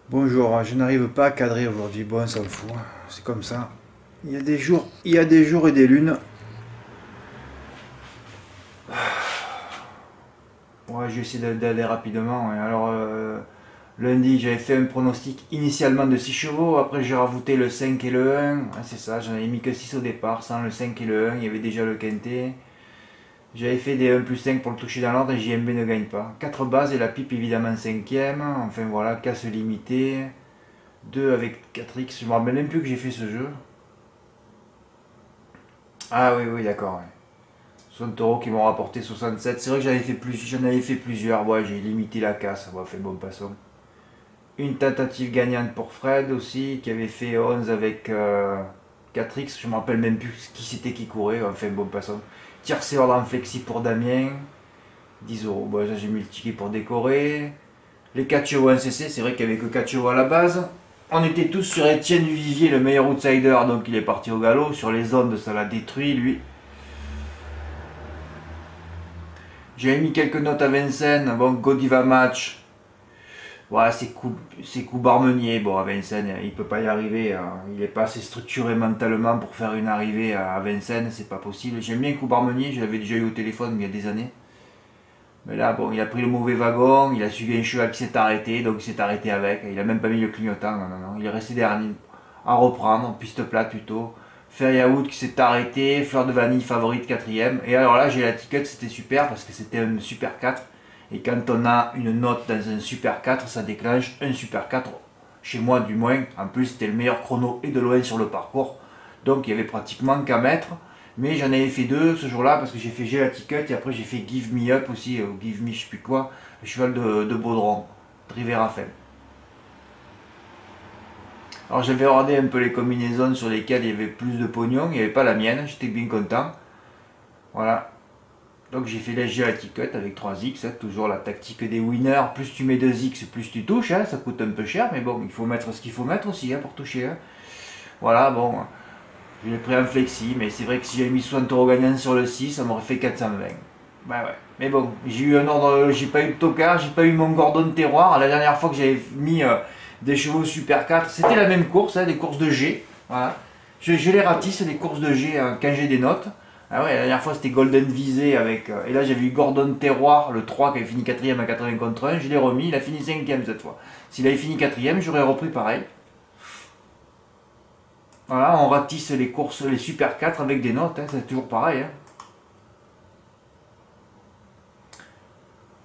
Bonjour, je n'arrive pas à cadrer aujourd'hui. Bon, on s'en fout, c'est comme ça. Il y a des jours et des lunes. Ouais, je vais essayer d'aller rapidement. Ouais. Alors, lundi, j'avais fait un pronostic initialement de 6 chevaux. Après, j'ai rajouté le 5 et le 1. Ah, c'est ça, j'en avais mis que 6 au départ. Sans le 5 et le 1, il y avait déjà le quintet. J'avais fait des 1 plus 5 pour le toucher dans l'ordre et JMB ne gagne pas. 4 bases et la pipe évidemment 5ème. Enfin voilà, casse limitée. 2 avec 4X. Je me rappelle même plus que j'ai fait ce jeu. Ah oui, oui, d'accord. Ouais. 60 euros qui m'ont rapporté 67. C'est vrai que j'en avais fait plusieurs. Ouais, j'ai limité la casse. Ouais, fait bon passons. Une tentative gagnante pour Fred aussi, qui avait fait 11 avec 4X. Je me rappelle même plus qui c'était qui courait. Enfin, bon passons. Tiercé ordre en flexi pour Damien. 10 euros. Bon, ça j'ai mis le ticket pour décorer. Les 4 chevaux en CC, c'est vrai qu'il n'y avait que 4 chevaux à la base. On était tous sur Étienne Vivier, le meilleur outsider, donc il est parti au galop. Sur les ondes, ça l'a détruit, lui. J'avais mis quelques notes à Vincennes. Bon, Godiva match. Voilà, c'est coup Barmenier. Bon, à Vincennes, il peut pas y arriver. Hein. Il est pas assez structuré mentalement pour faire une arrivée à Vincennes. C'est pas possible. J'aime bien coup Barmenier. Je l'avais déjà eu au téléphone il y a des années. Mais là, bon, il a pris le mauvais wagon. Il a suivi un cheval qui s'est arrêté. Donc il s'est arrêté avec. Il a même pas mis le clignotant. Non, non, non. Il est resté dernier. À reprendre. Piste plate plutôt. Feriaout qui s'est arrêté. Fleur de vanille favorite quatrième. Et alors là, j'ai la ticket. C'était super parce que c'était un super 4. Et quand on a une note dans un super 4, ça déclenche un super 4. Chez moi, du moins. En plus, c'était le meilleur chrono et de loin sur le parcours. Donc, il y avait pratiquement qu'à mettre. Mais j'en avais fait deux ce jour-là parce que j'ai fait J'ai la ticket et après j'ai fait Give Me Up aussi, ou Give Me je sais plus quoi, le cheval de Baudron, Driver Raphaël. Alors j'avais regardé un peu les combinaisons sur lesquelles il y avait plus de pognon, il n'y avait pas la mienne, j'étais bien content. Voilà, donc j'ai fait léger à la ticket avec 3X, hein, toujours la tactique des winners. Plus tu mets 2X, plus tu touches, hein, ça coûte un peu cher, mais bon, il faut mettre ce qu'il faut mettre aussi hein, pour toucher. Hein. Voilà, bon, je l'ai pris en flexi, mais c'est vrai que si j'avais mis 60 euros gagnant sur le 6, ça m'aurait fait 420. Bah ouais, mais bon, j'ai eu un ordre, j'ai pas eu de tocard, j'ai pas eu mon Gordon terroir. La dernière fois que j'avais mis des chevaux Super 4, c'était la même course, hein, des courses de G. Voilà. Je les ratisse, les courses de G, quand j'ai des notes. Ah ouais, la dernière fois c'était Golden Visé avec. Et là j'avais eu Gordon Terroir, le 3 qui avait fini 4ème à 80 contre 1. Je l'ai remis, il a fini 5ème cette fois. S'il avait fini 4ème, j'aurais repris pareil. Voilà, on ratisse les courses, les Super 4 avec des notes, hein, c'est toujours pareil. Hein.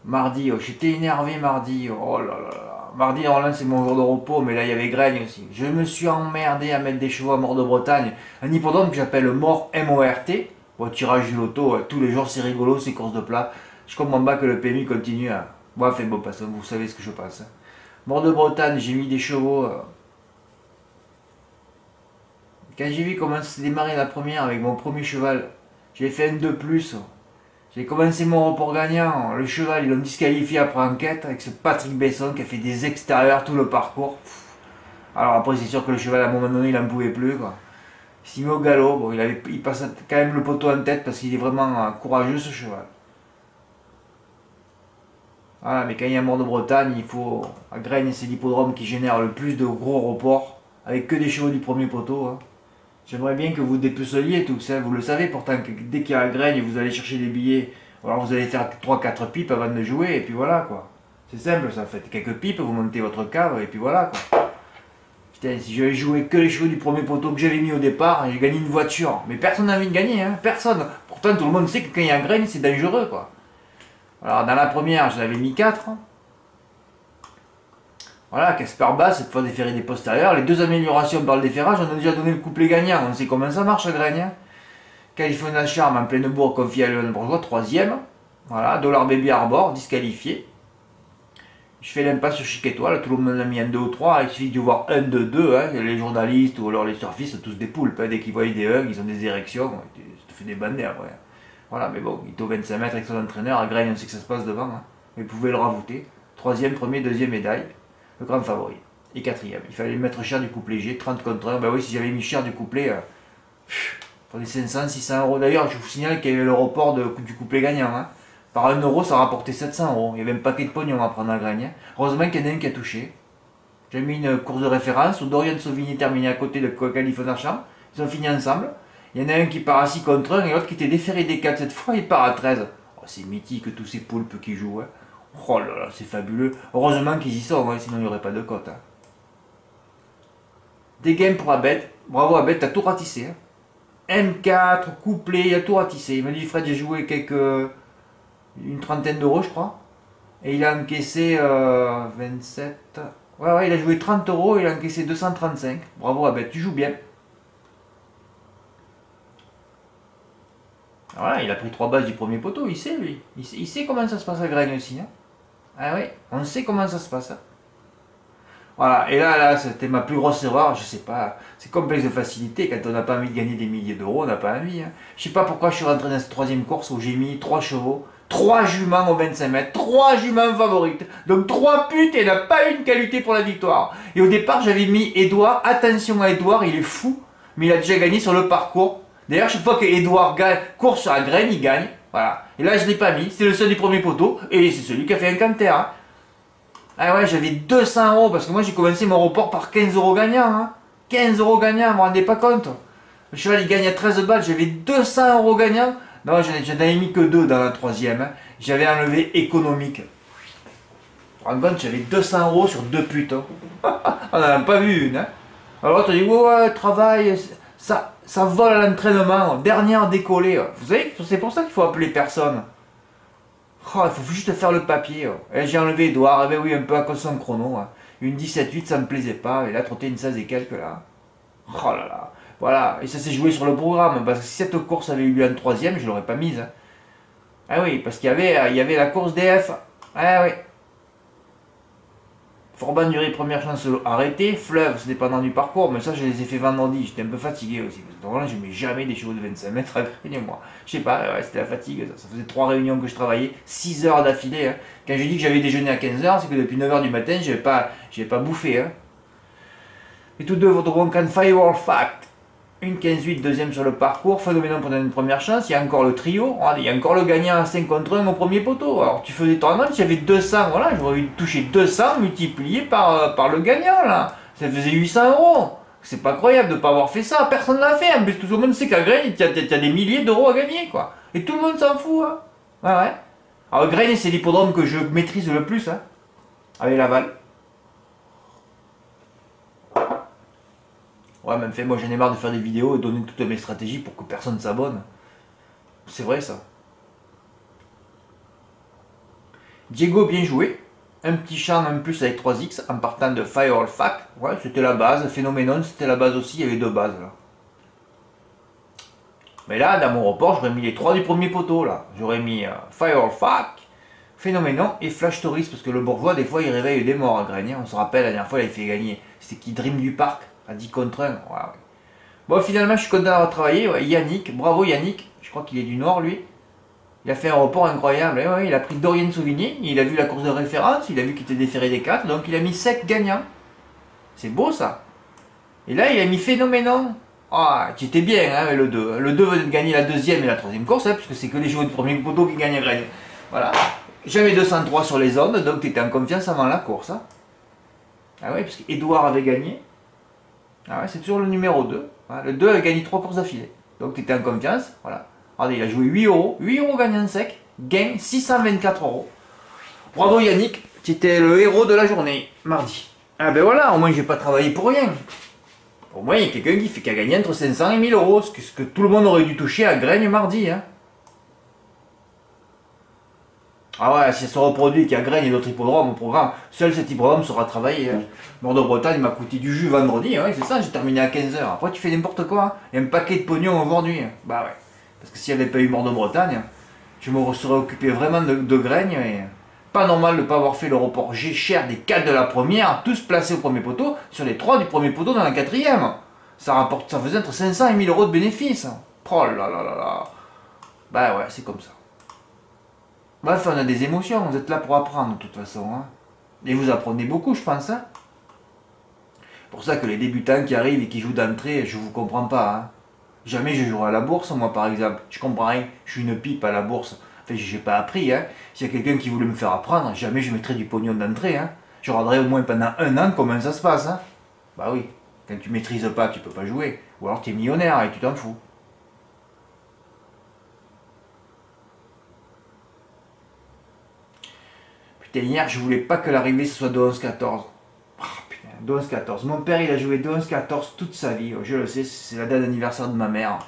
Mardi, oh, j'étais énervé mardi. Oh là là là. Mardi, normalement, c'est mon jour de repos, mais là, il y avait Graigne aussi. Je me suis emmerdé à mettre des chevaux à mort de Bretagne. Un hippodrome que j'appelle Mort M-O-R-T. Bon, tirage du loto, tous les jours, c'est rigolo, ces courses de plat. Je comprends pas que le PMI continue à. Bon, enfin, bon, parce que vous savez ce que je pense. Hein. Mort de Bretagne, j'ai mis des chevaux. Quand j'ai vu comment s'est démarré la première avec mon premier cheval, j'ai fait un 2 plus. J'ai commencé mon report gagnant. Le cheval, ils l'ont disqualifié après enquête avec ce Patrick Besson qui a fait des extérieurs tout le parcours. Alors après, c'est sûr que le cheval, à un moment donné, il n'en pouvait plus. Quoi. Il s'est mis au galop. Bon, il passe quand même le poteau en tête parce qu'il est vraiment courageux, ce cheval. Voilà, mais quand il y a un mort de Bretagne, il faut. À Graigne, c'est l'hippodrome qui génère le plus de gros reports avec que des chevaux du premier poteau. Hein. J'aimerais bien que vous dépeceliez tout ça. Vous le savez pourtant que dès qu'il y a la Graigne, vous allez chercher des billets. Alors vous allez faire trois quatre pipes avant de jouer et puis voilà quoi. C'est simple ça, faites quelques pipes, vous montez votre cave et puis voilà quoi. Putain, si j'avais joué que les chevaux du premier poteau que j'avais mis au départ, j'ai gagné une voiture. Mais personne n'a envie de gagner, hein, personne. Pourtant tout le monde sait que quand il y a la Graigne, c'est dangereux quoi. Alors dans la première, j'en avais mis 4. Voilà, Casper Bass, cette fois déféré des postérieurs. Les deux améliorations par le déferrage, on a déjà donné le couplet gagnant. On sait comment ça marche, Graigne. Hein. California Charm en pleine bourre confié à Léon Bourgeois, troisième. Voilà, Dollar Baby Arbor, disqualifié. Je fais l'impasse sur Chic Étoile, tout le monde a mis un 2 ou 3, il suffit de voir un de 2, hein. Les journalistes ou alors les surfistes, tous des poulpes, hein. Dès qu'ils voient des hugs, ils ont des érections, ça te fait des bandés après. Voilà, mais bon, il est au 25 mètres avec son entraîneur, à Graine, on sait que ça se passe devant, hein. Vous pouvez le ravouter. Troisième, premier, deuxième médaille, le grand favori. Et quatrième, il fallait mettre cher du couplet G, 30 contre 1, ben oui, si j'avais mis cher du couplet, pour des 500, 600 euros. D'ailleurs, je vous signale qu'il y avait le report du couplet gagnant. Hein. Par 1 euro, ça rapportait 700 euros. Il y avait un paquet de pognon à prendre à Gragne. Hein. Heureusement qu'il y en a un qui a touché. J'ai mis une course de référence où Dorian Sauvigny terminé à côté de Calife Narcham. Ils ont fini ensemble. Il y en a un qui part à 6 contre 1 et l'autre qui était déféré des 4 cette fois, il part à 13. Oh, c'est mythique tous ces poulpes qui jouent. Hein. Oh là là, c'est fabuleux. Heureusement qu'ils y sont, hein, sinon il n'y aurait pas de cote. Hein. Des games pour Abed. Bravo Abed, t'as tout ratissé. Hein. M4, couplet, il a tout ratissé. Il m'a dit Fred, j'ai joué une trentaine d'euros, je crois. Et il a encaissé 27. Ouais, il a joué 30 euros et il a encaissé 235. Bravo Abed, tu joues bien. Voilà, il a pris 3 bases du premier poteau, il sait lui. Il sait comment ça se passe à Gragne aussi. Hein. Ah oui, on sait comment ça se passe. Hein. Voilà, et là, c'était ma plus grosse erreur, je sais pas. C'est complexe de facilité, quand on n'a pas envie de gagner des milliers d'euros, on n'a pas envie. Hein. Je sais pas pourquoi je suis rentré dans cette troisième course où j'ai mis 3 chevaux, 3 juments au 25 mètres, 3 juments favorites. Donc 3 putes et n'a pas une qualité pour la victoire. Et au départ, j'avais mis Edouard, attention à Edouard, il est fou, mais il a déjà gagné sur le parcours. D'ailleurs, chaque fois que Edouard court sur la graine, il gagne. Voilà. Et là, je ne l'ai pas mis. C'est le seul du premier poteau. Et c'est celui qui a fait un canter. Hein. Ah ouais, j'avais 200 euros. Parce que moi, j'ai commencé mon report par 15 euros gagnants. Hein. 15 euros gagnants, vous vous rendez pas compte. Le cheval, il gagne à 13 balles. J'avais 200 euros gagnants. Non, j'en avais mis que 2 dans la troisième. Hein. J'avais enlevé économique. Vous vous rendez compte, j'avais 200 euros sur 2 putes. Hein. On n'en a pas vu une. Hein. Alors, tu dis, ouais, travail, ça vole à l'entraînement, dernière décollée. Vous savez, c'est pour ça qu'il faut appeler personne. Oh, il faut juste faire le papier. Et j'ai enlevé Edouard, ben oui, un peu à cause de son chrono. Hein. Une 17-8, ça me plaisait pas. Et là, trotter une 16 et quelques là. Oh là là. Voilà, et ça s'est joué sur le programme. Parce que si cette course avait eu lieu en troisième, je l'aurais pas mise. Hein. Ah oui, parce qu'il y avait la course DF. Ah oui. Forban Duré, première chance arrêtée. Fleuve, c'est dépendant du parcours, mais ça je les ai fait vendredi. J'étais un peu fatigué aussi. Donc là, je ne mets jamais des chevaux de 25 mètres à Gragne, moi. Je sais pas, ouais, c'était la fatigue. Ça faisait 3 réunions que je travaillais, 6 heures d'affilée. Hein. Quand je dis que j'avais déjeuné à 15 heures, c'est que depuis 9 heures du matin, je n'avais pas bouffé. Hein. Et tous deux voteront can Firewall Fact. Une 15-8, deuxième sur le parcours, Phénoménon pour une première chance, il y a encore le trio, il y a encore le gagnant à 5 contre 1 au premier poteau. Alors tu faisais ton match, il y avait 200, voilà, j'aurais eu touché 200 multiplié par le gagnant là. Ça faisait 800 euros. C'est pas croyable de ne pas avoir fait ça, personne l'a fait. En plus, tout le monde sait qu'à Gragne, tu as des milliers d'euros à gagner quoi. Et tout le monde s'en fout. Hein. Ouais. Alors Gragne, c'est l'hippodrome que je maîtrise le plus, hein, avec Laval. Ouais, même fait, moi j'en ai marre de faire des vidéos et donner toutes mes stratégies pour que personne s'abonne. C'est vrai ça. Diego, bien joué. Un petit champ en plus avec 3x en partant de Firewall Fact. Ouais, c'était la base. Phénoménon, c'était la base aussi. Il y avait 2 bases là. Mais là, dans mon report, j'aurais mis les 3 du premier poteau là. J'aurais mis Firewall Fact, Phénoménon et Flash Tourist. Parce que le bourgeois, des fois, il réveille des morts à Gragne. On se rappelle, la dernière fois, il avait fait gagner. C'était qui Dream du Parc à 10 contre 1. Ouais. Bon, finalement, je suis content d'avoir travaillé. Ouais, Yannick, bravo Yannick. Je crois qu'il est du Nord, lui. Il a fait un report incroyable. Ouais, il a pris Dorian Sauvigny. Il a vu la course de référence. Il a vu qu'il était déféré des 4. Donc, il a mis 7 gagnants. C'est beau, ça. Et là, il a mis Phénoménon. Ah, tu étais bien, hein, le 2. Le 2 venait de gagner la deuxième et la troisième course, hein, puisque c'est que les joueurs de premier poteau qui gagnent à Gragne. Voilà. J'avais 203 sur les ondes, donc tu étais en confiance avant la course. Hein. Ah oui, parce qu'Edouard avait gagné. Ah ouais, c'est toujours le numéro 2. Voilà, le 2 a gagné 3 courses d'affilée. Donc tu étais en confiance. Voilà. Regardez, il a joué 8 euros. 8 euros gagnant sec. Gain 624 euros. Bravo Yannick, tu étais le héros de la journée, mardi. Ah ben voilà, au moins j'ai pas travaillé pour rien. Au moins il y a quelqu'un qui a gagné entre 500 et 1000 euros. Ce que tout le monde aurait dû toucher à Gragne mardi. Hein. Ah ouais, si ça se reproduit qu'il y a Gragne et d'autres hippodromes au programme, seul cet hippodrome sera travaillé. Hein. Bordeaux-Bretagne m'a coûté du jus vendredi, hein, c'est ça, j'ai terminé à 15 h. Après tu fais n'importe quoi, hein. Il y a un paquet de pognon aujourd'hui. Hein. Bah ouais, parce que s'il n'y avait pas eu Bordeaux-Bretagne, je me serais occupé vraiment de Gragne. Et pas normal de ne pas avoir fait le report G cher des 4 de la première, tous placés au premier poteau, sur les 3 du premier poteau dans la quatrième. Ça faisait entre 500 et 1000 euros de bénéfices. Oh là là là là. Bah ouais, c'est comme ça. Bref, on a des émotions, vous êtes là pour apprendre de toute façon. Hein. Et vous apprenez beaucoup, je pense. Hein. Pour ça que les débutants qui arrivent et qui jouent d'entrée, je vous comprends pas. Hein. Jamais je jouerai à la bourse, moi par exemple. Je comprends rien, je suis une pipe à la bourse. Enfin, j'ai pas appris. Hein. S'il y a quelqu'un qui voulait me faire apprendre, jamais je mettrai du pognon d'entrée. Hein. Je regarderai au moins pendant 1 an comment ça se passe. Hein. Bah oui, quand tu maîtrises pas, tu peux pas jouer. Ou alors tu es millionnaire et tu t'en fous. Putain, hier, je voulais pas que l'arrivée ce soit de 11-14. Oh, putain, de 11-14. Mon père, il a joué de 11-14 toute sa vie. Je le sais, c'est la date d'anniversaire de ma mère.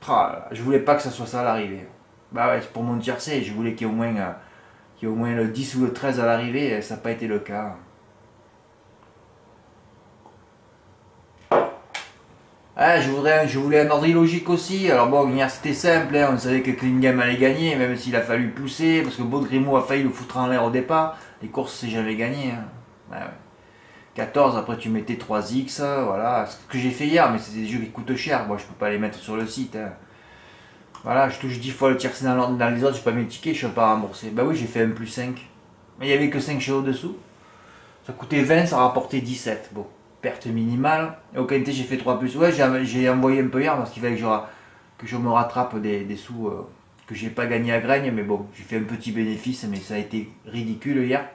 Oh, je voulais pas que ça soit ça à l'arrivée. Bah ouais, pour mon tiercé, je voulais qu'il y ait au moins le 10 ou le 13 à l'arrivée. Ça n'a pas été le cas. Ah, je voulais un ordre illogique aussi. Alors bon, hier c'était simple, hein. On savait que Klingam allait gagner, même s'il a fallu pousser, parce que Baudrimo a failli le foutre en l'air au départ. Les courses, c'est jamais gagné. Hein. Ouais, ouais. 14, après tu mettais 3x, voilà. Ce que j'ai fait hier, mais c'est des jeux qui coûtent cher. Moi, je peux pas les mettre sur le site. Hein. Voilà, je touche 10 fois le tiercé dans les autres, je pas mes tickets, je ne peux pas rembourser. Bah oui, j'ai fait 1 plus 5. Mais il n'y avait que 5 chevaux dessous. Ça coûtait 20, ça rapportait 17. Bon. Perte minimale. Et au quintet, j'ai fait 3 plus. Ouais, j'ai envoyé un peu hier parce qu'il fallait que je me rattrape des sous que j'ai pas gagné à Graigne. Mais bon, j'ai fait un petit bénéfice, mais ça a été ridicule hier.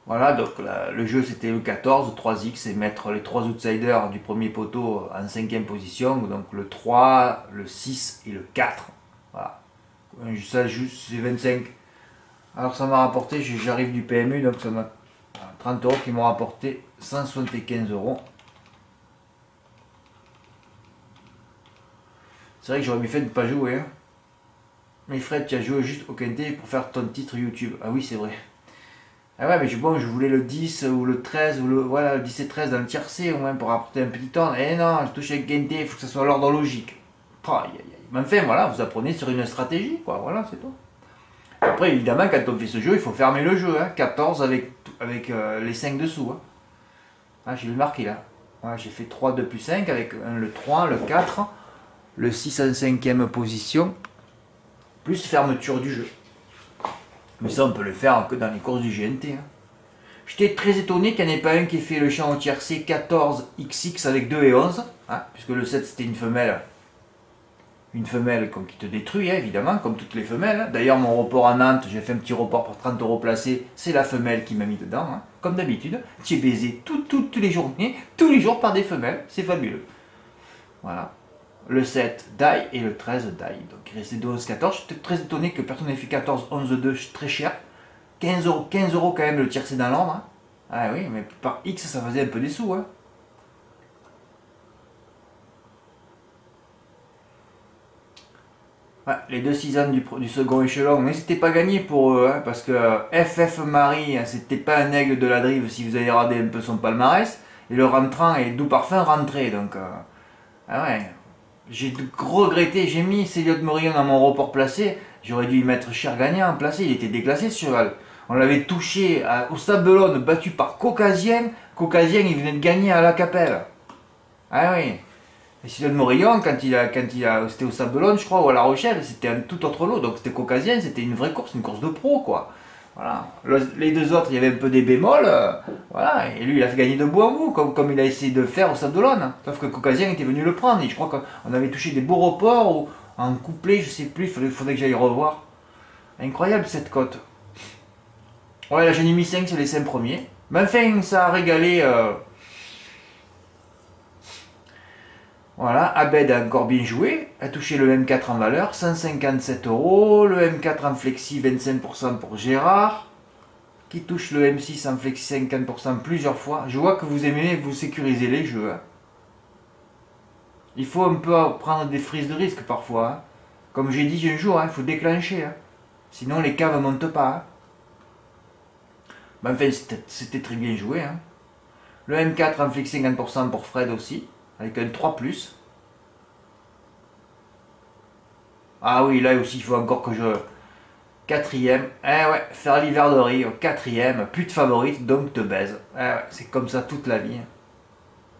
Voilà, donc là, le jeu c'était le 14, 3x et mettre les 3 outsiders du premier poteau en 5ème position. Donc le 3, le 6 et le 4. Voilà. Ça juste, c'est 25. Alors ça m'a rapporté, j'arrive du PMU, donc ça m'a 30 euros qui m'ont rapporté 175 euros. C'est vrai que j'aurais mieux fait de ne pas jouer. Hein. Mais Fred, tu as joué juste au quintet pour faire ton titre YouTube. Ah oui, c'est vrai. Ah ouais, mais bon, je voulais le 10 ou le 13, ou voilà, le 10 et 13 dans le tiercé au moins pour rapporter un petit temps. Eh non, je touche avec quintet, il faut que ça soit l'ordre logique. Mais enfin, voilà, vous apprenez sur une stratégie, quoi. Voilà, c'est tout. Après, évidemment, quand on fait ce jeu, il faut fermer le jeu. Hein. 14 avec les 5 dessous. Hein. Ah, j'ai le marqué là. Voilà, j'ai fait 3, 2 plus 5 avec le 3, le 4, le 6 en 5ème position, plus fermeture du jeu. Mais ça, on peut le faire que dans les courses du GNT. Hein. J'étais très étonné qu'il n'y en ait pas un qui ait fait le champ au tiercé 14XX avec 2 et 11. Hein, puisque le 7 c'était une femelle. Une femelle qui te détruit, hein, évidemment, comme toutes les femelles. D'ailleurs, mon report à Nantes, j'ai fait un petit report pour 30 euros placé. C'est la femelle qui m'a mis dedans. Hein. Comme d'habitude, tu es baisé toutes les journées, tous les jours par des femelles. C'est fabuleux. Voilà. Le 7, die, et le 13, die. Donc il restait 12, 14. J'étais très étonné que personne n'ait fait 14, 11, 2, très cher. 15 euros quand même le tiercé dans l'ordre. Hein. Ah oui, mais par X, ça faisait un peu des sous. Hein. Ouais, les 2 6 ans du second échelon, mais c'était pas gagné pour eux, hein, parce que FF Marie, hein, c'était pas un aigle de la drive si vous avez regardé un peu son palmarès, et le rentrant est doux parfum rentré, donc ah ouais, j'ai regretté, j'ai mis Céliot Morillon dans mon report placé, j'aurais dû y mettre cher gagnant placé, il était déclassé ce cheval, on l'avait touché au Sabelone, battu par Caucasien, il venait de gagner à la Capelle, ah oui. Et Céliot Morillon, c'était au Sablon, je crois, ou à La Rochelle, c'était un tout autre lot. Donc c'était caucasien, c'était une vraie course, une course de pro, quoi. Voilà. Les deux autres, il y avait un peu des bémols, voilà. Et lui, il a fait gagner de bout en bout, comme il a essayé de faire au Sablon. Sauf que Caucasien était venu le prendre. Et je crois qu'on avait touché des beaux reports, ou en couplet, je sais plus, il faudrait que j'aille revoir. Incroyable cette cote. Ouais, là j'en ai mis 5 sur les 5 premiers. Mais enfin, ça a régalé. Voilà, Abed a encore bien joué, a touché le M4 en valeur, 157 euros, le M4 en flexi 25% pour Gérard, qui touche le M6 en flexi 50% plusieurs fois. Je vois que vous aimez vous sécuriser les jeux. Hein. Il faut un peu prendre des frises de risque parfois. Hein. Comme j'ai dit un jour, il faut déclencher. Hein. Sinon les caves ne montent pas. Hein. Ben, enfin, c'était très bien joué. Hein. Le M4 en flexi 50% pour Fred aussi. Avec un 3+. Ah oui, là aussi, il faut encore que je... 4ème. Eh ouais, faire l'hiver de rire. 4ème. Plus de favorite, donc te baise. Eh ouais, c'est comme ça toute la vie.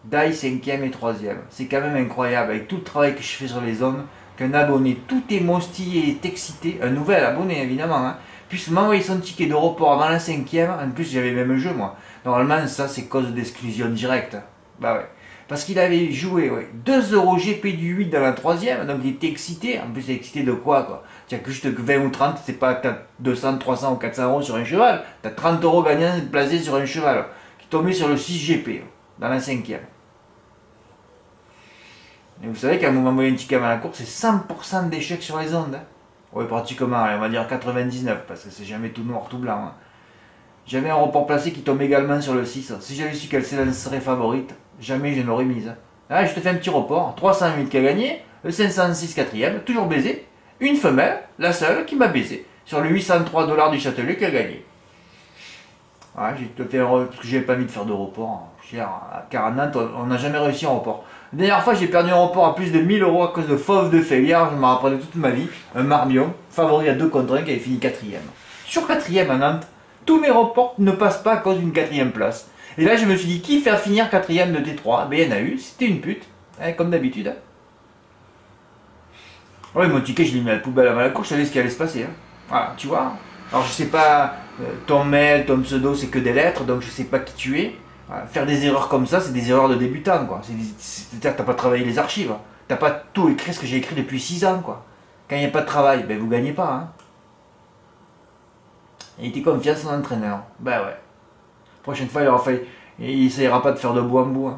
Die 5ème et 3ème. C'est quand même incroyable, avec tout le travail que je fais sur les zones, qu'un abonné tout émoustillé et excité, un nouvel abonné évidemment, hein, puisse m'envoyer son ticket de report avant la 5ème. En plus, j'avais même un jeu, moi. Normalement, ça, c'est cause d'exclusion directe. Bah ouais. Parce qu'il avait joué 2 euros GP du 8 dans la troisième, donc il était excité. En plus, il est excité de quoi? Tu n'as que juste 20 ou 30, c'est pas que tu as 200, 300 ou 400 euros sur un cheval. Tu as 30 euros gagnants placés sur un cheval qui tombait sur le 6 GP dans la cinquième. Et vous savez qu'à un moment donné, un ticket à la course, c'est 100% d'échecs sur les ondes. Oui, pratiquement, on va dire 99, parce que c'est jamais tout noir, tout blanc. J'avais un report placé qui tombe également sur le 6. Si j'avais su qu'elle serait favorite, jamais je n'aurais mise. Ah, je te fais un petit report. 308 qui a gagné, le 506 quatrième, toujours baisé. Une femelle, la seule qui m'a baisé. Sur le 803 $ du Châtelet qui a gagné. Ouais, j'ai te fait parce que j'avais pas mis de faire de report. Car à Nantes, on n'a jamais réussi en report. La dernière fois, j'ai perdu un report à plus de 1000 euros à cause de fauve de Félière. Je me rappelle toute ma vie. Un Marmion, favori à 2 contre 1, qui avait fini quatrième. Sur quatrième à Nantes, tous mes reports ne passent pas à cause d'une quatrième place. Et là, je me suis dit, qui fait finir quatrième de T3? Ben, il y en a eu, c'était une pute, comme d'habitude. Ouais, mon ticket, je l'ai mis à la poubelle avant la course, je savais ce qui allait se passer. Voilà, tu vois. Alors, je sais pas, ton mail, ton pseudo, c'est que des lettres, donc je sais pas qui tu es. Voilà, faire des erreurs comme ça, c'est des erreurs de débutant, quoi. C'est-à-dire que t'as pas travaillé les archives. T'as pas tout écrit ce que j'ai écrit depuis 6 ans, quoi. Quand il n'y a pas de travail, ben vous gagnez pas, Il était confiant son entraîneur. Ben ouais. Prochaine fois, il aura fallu. Il essayera pas de faire de bout en bout.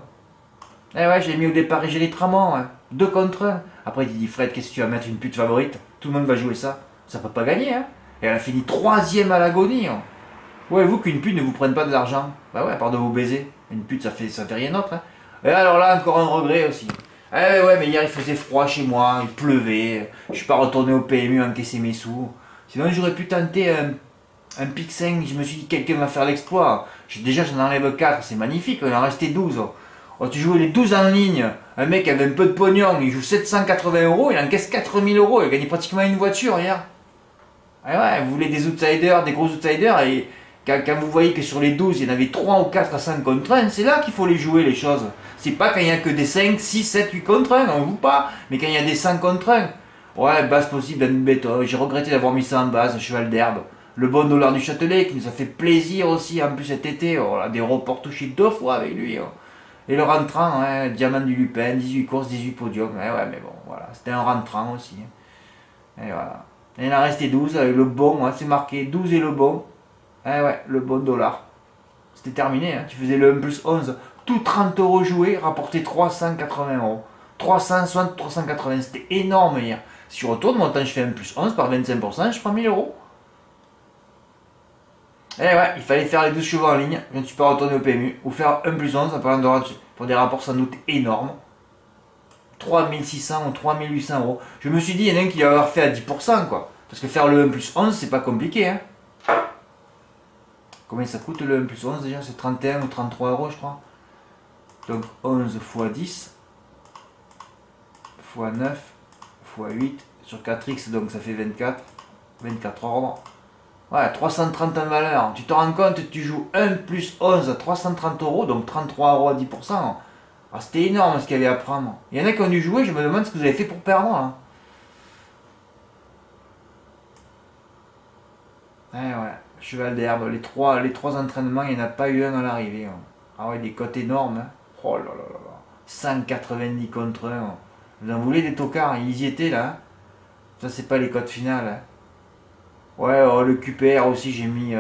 Eh ouais, j'ai mis au départ Égérie Tramont, 2 contre 1. Après, il dit Fred, qu'est-ce que tu vas mettre une pute favorite? Tout le monde va jouer ça. Ça peut pas gagner, Et elle a fini 3ème à l'agonie. Ouais, vous qu'une pute ne vous prenne pas de l'argent. Bah ouais, à part de vous baiser. Une pute, ça fait rien d'autre. Et alors là, encore un regret aussi. Eh ouais, mais hier il faisait froid chez moi, il pleuvait. Je suis pas retourné au PMU encaisser mes sous. Sinon, j'aurais pu tenter un pic 5. Je me suis dit, quelqu'un va faire l'exploit. Déjà, j'en enlève 4, c'est magnifique. Il en restait 12. Oh, tu jouais les 12 en ligne. Un mec avait un peu de pognon, il joue 780 euros, il encaisse 4000 euros. Il a gagné pratiquement une voiture hier. Ah ouais, vous voulez des outsiders, des gros outsiders, et quand vous voyez que sur les 12, il y en avait 3 ou 4 à 5 contre 1, c'est là qu'il faut les jouer les choses. C'est pas quand il n'y a que des 5, 6, 7, 8 contre 1, on joue pas, mais quand il y a des 5 contre 1. Ouais, base possible, une bête. J'ai regretté d'avoir mis ça en base, un cheval d'herbe. Le bon dollar du Châtelet qui nous a fait plaisir aussi, en plus cet été. On a des reports touchés 2 fois avec lui. Et le rentrant, Diamant du Lupin, 18 courses, 18 podiums. Ouais, mais bon, voilà, c'était un rentrant aussi. Et voilà. Et il en a resté 12 avec le bon, c'est marqué 12 et le bon. Ouais, le bon dollar. C'était terminé, tu faisais le 1 plus 11. Tout 30 euros joués, rapporté 380 euros. 360, 380, c'était énorme hier. Si je retourne, mon temps, je fais 1 plus 11 par 25%, je prends 1000 euros. Et ouais, il fallait faire les 12 chevaux en ligne. Je ne suis pas retourné au PMU. Ou faire 1 plus 11 en parlant de pour des rapports sans doute énormes. 3600 ou 3800 euros. Je me suis dit, il y en a un qui va avoir fait à 10%, quoi. Parce que faire le 1 plus 11, c'est pas compliqué, Combien ça coûte le 1 plus 11 déjà? C'est 31 ou 33 euros, je crois. Donc 11 x 10 x 9 x 8 sur 4x, donc ça fait 24. 24 ordres. Ouais, 330 en valeur. Tu te rends compte, tu joues 1 plus 11 à 330 euros, donc 33 euros à 10%. Ah, c'était énorme ce qu'il y avait à prendre. Il y en a qui ont dû jouer, je me demande ce que vous avez fait pour perdre. Ouais, cheval d'herbe, les trois entraînements, il n'y en a pas eu un à l'arrivée. Ah ouais, des cotes énormes. Oh là là là là. 190 contre 1. Vous en voulez des tocards? Ils y étaient là. Ça, c'est pas les cotes finales. Ouais, le QPR aussi, j'ai mis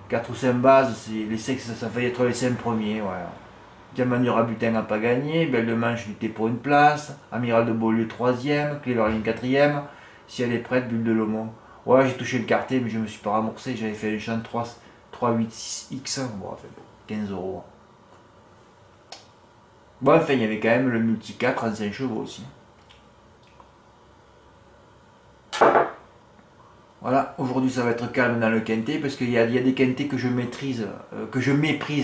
4 ou 5 bases. Les 5, ça va être les 5 premiers. Ouais. Diamant du Rabutin n'a pas gagné. Belle de Manche luttait pour une place. Amiral de Beaulieu 3ème. Cleverline 4ème. Si elle est prête, Bulle de Lomont. Ouais, j'ai touché le quartier, mais je me suis pas remboursé. J'avais fait un champ 386X. Bon, enfin, 15 euros. Bon, enfin, il y avait quand même le multi 4 35 chevaux aussi. Voilà, aujourd'hui ça va être calme dans le quintet parce qu'il y a des quintets que je maîtrise,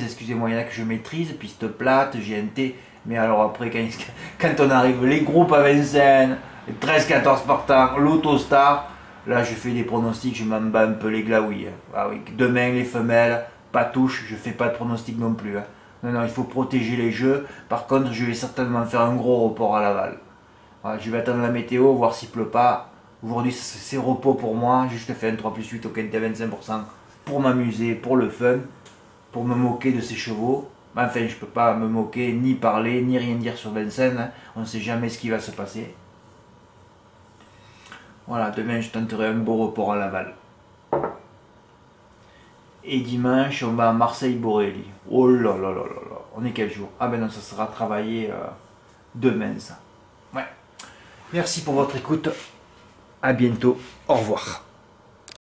excusez-moi, il y en a que je maîtrise, piste plate, GNT, mais alors après quand on arrive les groupes à Vincennes, les 13-14 partants, l'autostar, là je fais des pronostics, je m'en bats un peu les glaouilles. Ah oui, demain les femelles, pas touche, je fais pas de pronostics non plus. Non, il faut protéger les jeux, par contre je vais certainement faire un gros report à Laval. Voilà, je vais attendre la météo, voir s'il pleut pas. Aujourd'hui, c'est repos pour moi. J'ai juste fait un 3 plus 8 au quintet à 25% pour m'amuser, pour le fun, pour me moquer de ces chevaux. Enfin, je peux pas me moquer, ni parler, ni rien dire sur Vincennes. Hein. On ne sait jamais ce qui va se passer. Voilà, demain je tenterai un beau report à Laval. Et dimanche, on va à Marseille-Borély. Oh là là là là là. On est quel jour? Ah ben non, ça sera travaillé demain, ça. Ouais. Merci pour votre écoute. À bientôt. Au revoir.